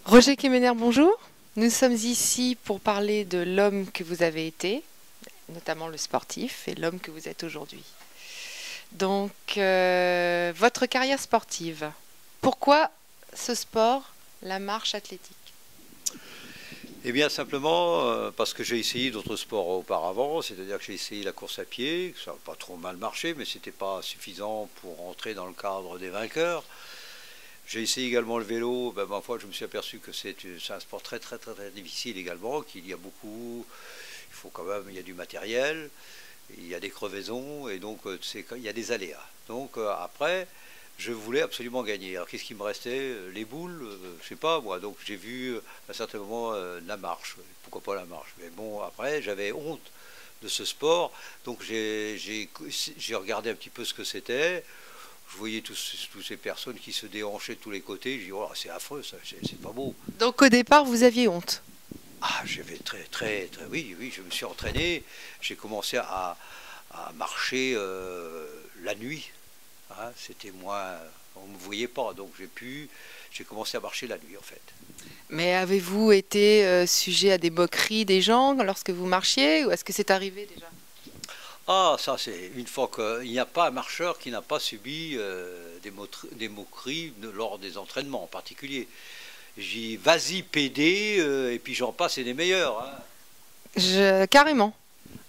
Roger Quéméner, bonjour. Nous sommes ici pour parler de l'homme que vous avez été, notamment le sportif, et l'homme que vous êtes aujourd'hui. Donc, votre carrière sportive. Pourquoi ce sport, la marche athlétique? Eh bien simplement parce que j'ai essayé d'autres sports auparavant, c'est-à-dire que j'ai essayé la course à pied, ça n'a pas trop mal marché, mais c'était pas suffisant pour entrer dans le cadre des vainqueurs. J'ai essayé également le vélo, ben, ma foi je me suis aperçu que c'est un sport très difficile également, qu'il y a beaucoup, il faut quand même, il y a du matériel, il y a des crevaisons et donc il y a des aléas. Donc après, je voulais absolument gagner. Alors qu'est-ce qui me restait? Les boules, je sais pas moi. Donc j'ai vu à un certain moment la marche. Pourquoi pas la marche? Mais bon, après j'avais honte de ce sport. Donc j'ai regardé un petit peu ce que c'était. Je voyais tous ces personnes qui se déhanchaient de tous les côtés. Je dis, oh, c'est affreux, ça, c'est pas beau. Donc au départ, vous aviez honte. Ah, j'avais oui, je me suis entraîné. J'ai commencé à marcher la nuit. Hein, c'était moins, on ne me voyait pas, donc j'ai commencé à marcher la nuit en fait. Mais avez-vous été sujet à des moqueries des gens lorsque vous marchiez, ou est-ce que c'est arrivé déjà? Ah, ça c'est une fois qu'il n'y a pas un marcheur qui n'a pas subi des moqueries lors des entraînements en particulier. J'ai vas-y PD et puis j'en passe et des meilleurs. Hein. Carrément.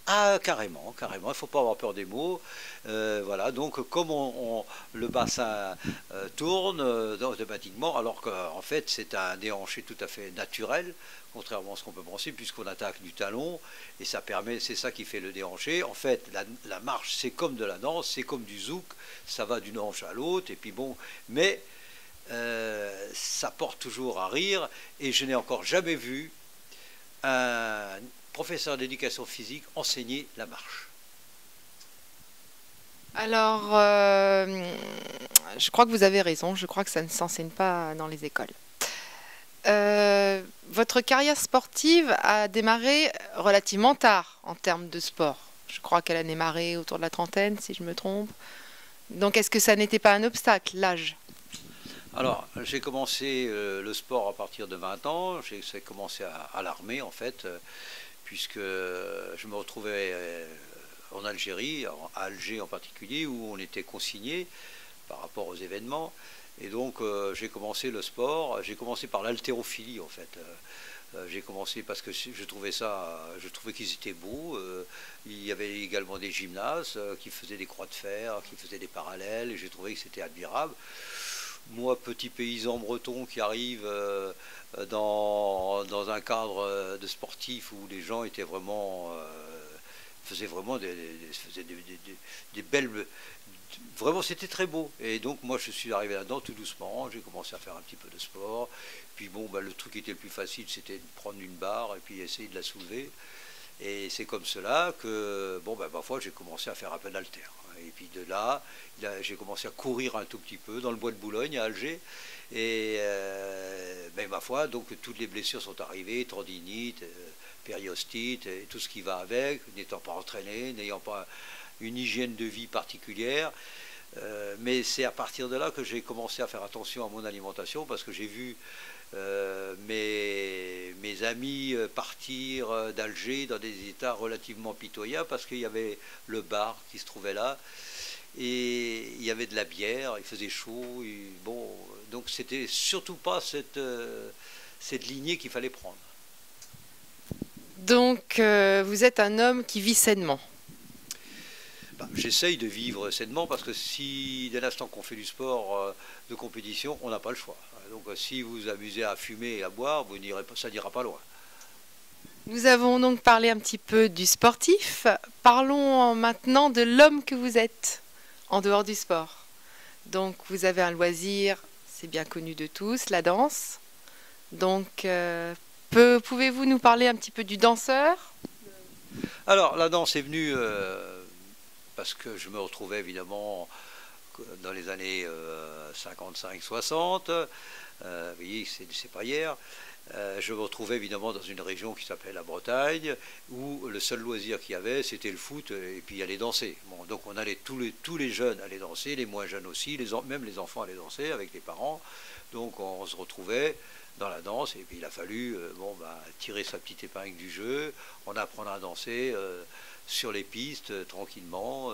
Ah, carrément, carrément. Il ne faut pas avoir peur des mots. Voilà. Donc, comme le bassin tourne automatiquement, alors qu'en fait, c'est un déhanché tout à fait naturel, contrairement à ce qu'on peut penser, puisqu'on attaque du talon, et ça permet, c'est ça qui fait le déhanché. En fait, la marche, c'est comme de la danse, c'est comme du zouk, ça va d'une hanche à l'autre, et puis bon, mais ça porte toujours à rire, et je n'ai encore jamais vu un professeur d'éducation physique enseigner la marche. Alors, je crois que vous avez raison, je crois que ça ne s'enseigne pas dans les écoles. Votre carrière sportive a démarré relativement tard en termes de sport. Je crois qu'elle a démarré autour de la trentaine, si je me trompe. Donc, est-ce que ça n'était pas un obstacle, l'âge? Alors, j'ai commencé le sport à partir de 20 ans. J'ai commencé à l'armée, en fait, puisque je me retrouvais en Algérie, à Alger en particulier, où on était consigné par rapport aux événements. Et donc, j'ai commencé le sport. J'ai commencé par l'haltérophilie, en fait. J'ai commencé parce que je trouvais qu'ils étaient beaux. Il y avait également des gymnases qui faisaient des croix de fer, qui faisaient des parallèles, et j'ai trouvé que c'était admirable. Moi, petit paysan breton qui arrive dans un cadre de sportif où les gens étaient vraiment faisaient vraiment des belles. Vraiment, c'était très beau. Et donc, moi, je suis arrivé là-dedans tout doucement. J'ai commencé à faire un petit peu de sport. Puis, bon, bah, le truc qui était le plus facile, c'était de prendre une barre et puis essayer de la soulever. Et c'est comme cela que, bon, bah, parfois, j'ai commencé à faire un peu d'haltère. Et puis de là, j'ai commencé à courir un tout petit peu dans le bois de Boulogne, à Alger. Et, ben, ma foi, donc toutes les blessures sont arrivées, tendinite, périostite, et tout ce qui va avec, n'étant pas entraîné, n'ayant pas une hygiène de vie particulière. Mais c'est à partir de là que j'ai commencé à faire attention à mon alimentation, parce que j'ai vu mes amis partir d'Alger dans des états relativement pitoyables, parce qu'il y avait le bar qui se trouvait là, et il y avait de la bière, il faisait chaud, et bon, donc c'était surtout pas cette lignée qu'il fallait prendre. Donc, vous êtes un homme qui vit sainement. Bah, j'essaye de vivre sainement parce que si dès l'instant qu'on fait du sport de compétition, on n'a pas le choix. Donc si vous vous amusez à fumer et à boire, ça n'ira pas loin. Nous avons donc parlé un petit peu du sportif. Parlons maintenant de l'homme que vous êtes en dehors du sport. Donc, vous avez un loisir, c'est bien connu de tous, la danse. Donc, pouvez-vous nous parler un petit peu du danseur? Alors la danse est venue parce que je me retrouvais évidemment dans les années 55-60. Vous voyez, c'est pas hier. Je me retrouvais évidemment dans une région qui s'appelait la Bretagne, où le seul loisir qu'il y avait, c'était le foot et puis aller danser. Bon, donc on allait tous les jeunes allaient danser, les moins jeunes aussi, même les enfants allaient danser avec les parents. Donc on se retrouvait dans la danse. Et puis il a fallu tirer sa petite épingle du jeu, en apprendre à danser sur les pistes tranquillement,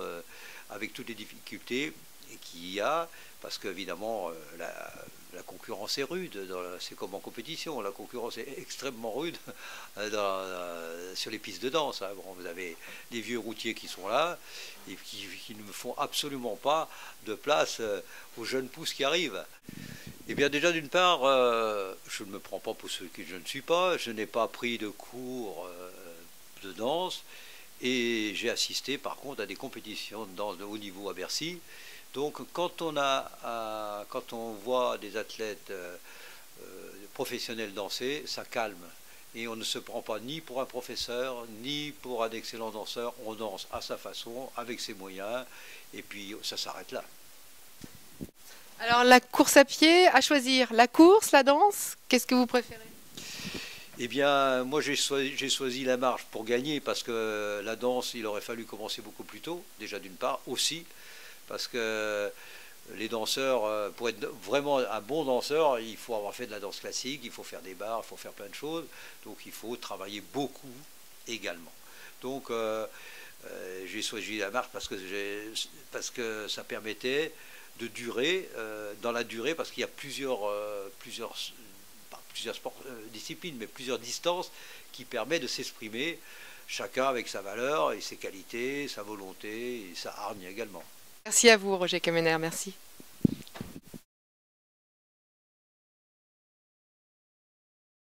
avec toutes les difficultés qu'il y a, parce qu'évidemment la concurrence est rude, c'est comme en compétition, la concurrence est extrêmement rude sur les pistes de danse. Hein. Bon, vous avez des vieux routiers qui sont là et qui ne font absolument pas de place aux jeunes pousses qui arrivent. Eh bien déjà d'une part, je ne me prends pas pour ce que je ne suis pas, je n'ai pas pris de cours de danse et j'ai assisté par contre à des compétitions de danse de haut niveau à Bercy. Donc quand on voit des athlètes professionnels danser, ça calme. Et on ne se prend pas ni pour un professeur, ni pour un excellent danseur. On danse à sa façon, avec ses moyens, et puis ça s'arrête là. Alors la course à pied, à choisir la course, la danse, qu'est-ce que vous préférez? Eh bien, moi j'ai choisi la marche pour gagner, parce que la danse, il aurait fallu commencer beaucoup plus tôt, déjà d'une part, aussi, parce que les danseurs, pour être vraiment un bon danseur, il faut avoir fait de la danse classique, il faut faire des barres, il faut faire plein de choses, donc il faut travailler beaucoup également. Donc j'ai choisi la marche parce que ça permettait de durer, dans la durée, parce qu'il y a plusieurs sports, disciplines, mais plusieurs distances qui permettent de s'exprimer, chacun avec sa valeur et ses qualités, sa volonté et sa hargne également. Merci à vous, Roger Kemener, merci.